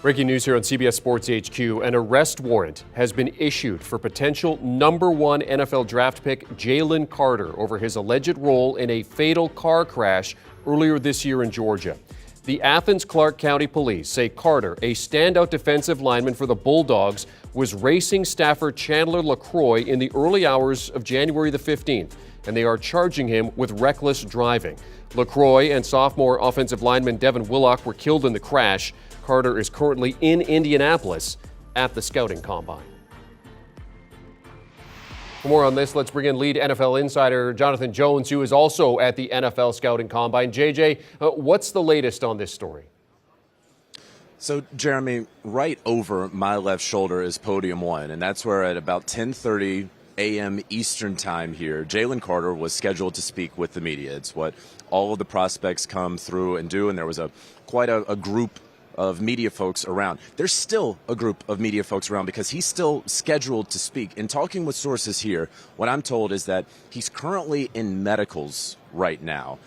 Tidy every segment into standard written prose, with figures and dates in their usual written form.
Breaking news here on CBS Sports HQ. An arrest warrant has been issued for potential #1 NFL draft pick Jalen Carter over his alleged role in a fatal car crash earlier this year in Georgia. The Athens-Clarke County Police say Carter, a standout defensive lineman for the Bulldogs, was racing staffer Chandler LaCroix in the early hours of January the 15th, and they are charging him with reckless driving. LaCroix and sophomore offensive lineman Devin Willock were killed in the crash. Carter is currently in Indianapolis at the scouting combine. For more on this, let's bring in lead NFL insider Jonathan Jones, who is also at the NFL scouting combine. JJ, what's the latest on this story? So, Jeremy, right over my left shoulder is podium one, and that's where at about 10:30 a.m. Eastern time here, Jalen Carter was scheduled to speak with the media. It's what all of the prospects come through and do, and there was quite a group of media folks around. There's still a group of media folks around because he's still scheduled to speak. In talking with sources here, what I'm told is that he's currently in medicals right now.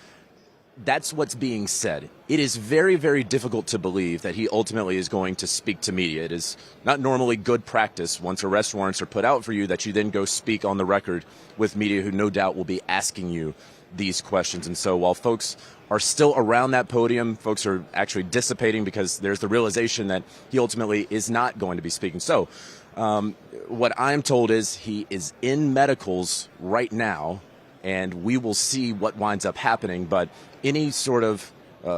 That's what's being said. It is very, very difficult to believe that he ultimately is going to speak to media. It is not normally good practice once arrest warrants are put out for you that you then go speak on the record with media who no doubt will be asking you these questions. And so while folks are still around that podium, folks are actually dissipating because there's the realization that he ultimately is not going to be speaking. So what I'm told is he is in medicals right now, and we will see what winds up happening. But any sort of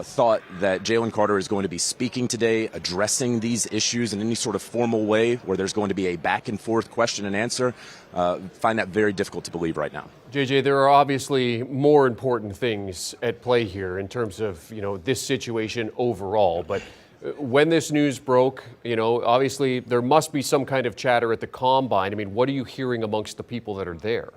thought that Jalen Carter is going to be speaking today, addressing these issues in any sort of formal way where there's going to be a back and forth question and answer, find that very difficult to believe right now. JJ, there are obviously more important things at play here in terms of, this situation overall. But when this news broke, obviously there must be some kind of chatter at the combine. I mean, what are you hearing amongst the people that are there?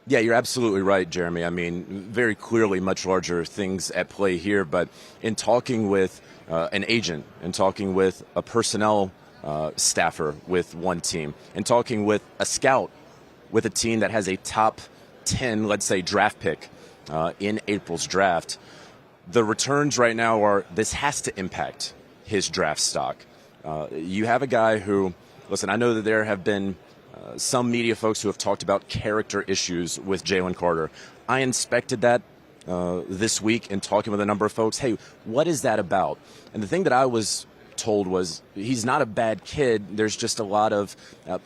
Yeah, you're absolutely right, Jeremy. I mean, very clearly much larger things at play here. But in talking with an agent, and talking with a personnel staffer with one team, and talking with a scout with a team that has a top 10, let's say, draft pick in April's draft, the returns right now are this has to impact his draft stock. You have a guy who, listen, I know that there have been some media folks who have talked about character issues with Jalen Carter. I inspected that this week in talking with a number of folks. Hey, what is that about? And the thing that I was told was he's not a bad kid. There's just a lot of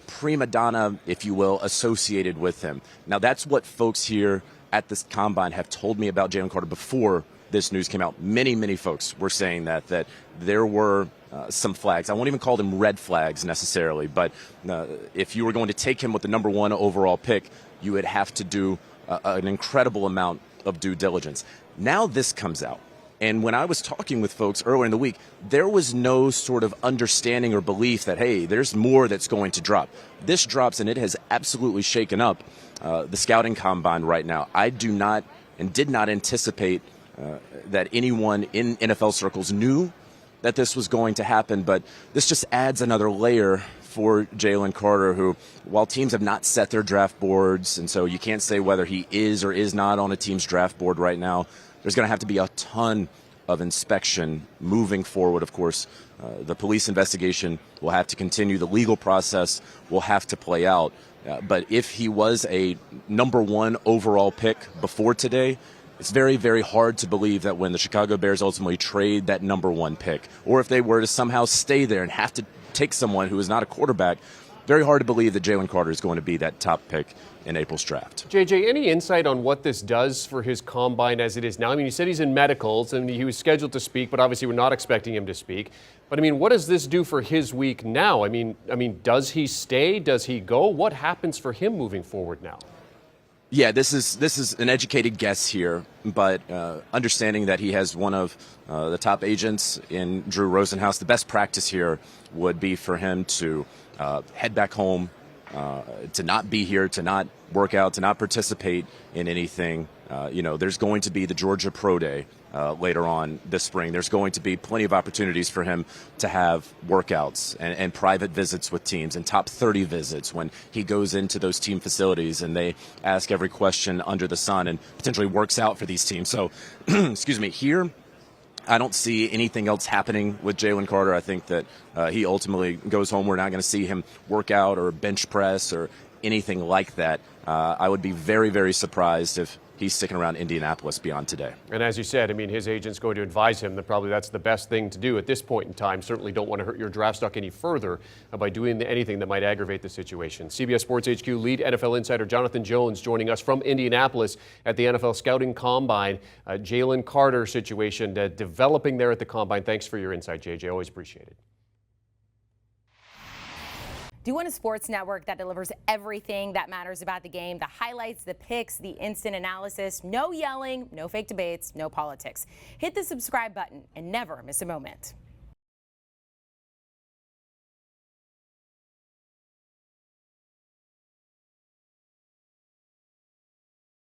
prima donna, if you will, associated with him. Now, that's what folks here at this combine have told me about Jalen Carter before this news came out. Many, many folks were saying that there were some flags. I won't even call them red flags necessarily, but if you were going to take him with the #1 overall pick, you would have to do an incredible amount of due diligence. Now this comes out. And when I was talking with folks earlier in the week, there was no sort of understanding or belief that, hey, there's more that's going to drop. This drops, and it has absolutely shaken up the scouting combine right now. I do not and did not anticipate that anyone in NFL circles knew that this was going to happen, but this just adds another layer for Jalen Carter, who, while teams have not set their draft boards, and so you can't say whether he is or is not on a team's draft board right now, there's going to have to be a ton of inspection moving forward. Of course, the police investigation will have to continue. The legal process will have to play out. But if he was a #1 overall pick before today, it's very, very hard to believe that when the Chicago Bears ultimately trade that #1 pick, or if they were to somehow stay there and have to take someone who is not a quarterback, very hard to believe that Jalen Carter is going to be that top pick in April's draft. JJ, any insight on what this does for his combine as it is now? I mean, you said he's in medicals and he was scheduled to speak, but obviously we're not expecting him to speak. But I mean, what does this do for his week now? I mean, does he stay? Does he go? What happens for him moving forward now? Yeah, this is an educated guess here, but understanding that he has one of the top agents in Drew Rosenhaus, the best practice here would be for him to head back home, to not be here, to not work out, to not participate in anything. There's going to be the Georgia Pro Day later on this spring. There's going to be plenty of opportunities for him to have workouts and private visits with teams and top 30 visits when he goes into those team facilities and they ask every question under the sun and potentially works out for these teams. So, excuse me, here I don't see anything else happening with Jalen Carter. I think that he ultimately goes home. We're not going to see him work out or bench press or anything like that. I would be very, very surprised if he's sticking around Indianapolis beyond today. And as you said, I mean, his agent's going to advise him that probably that's the best thing to do at this point in time. Certainly don't want to hurt your draft stock any further by doing anything that might aggravate the situation. CBS Sports HQ lead NFL insider Jonathan Jones joining us from Indianapolis at the NFL Scouting Combine. Jalen Carter situation developing there at the Combine. Thanks for your insight, JJ. Always appreciate it. Do you want a sports network that delivers everything that matters about the game? The highlights, the picks, the instant analysis, no yelling, no fake debates, no politics. Hit the subscribe button and never miss a moment.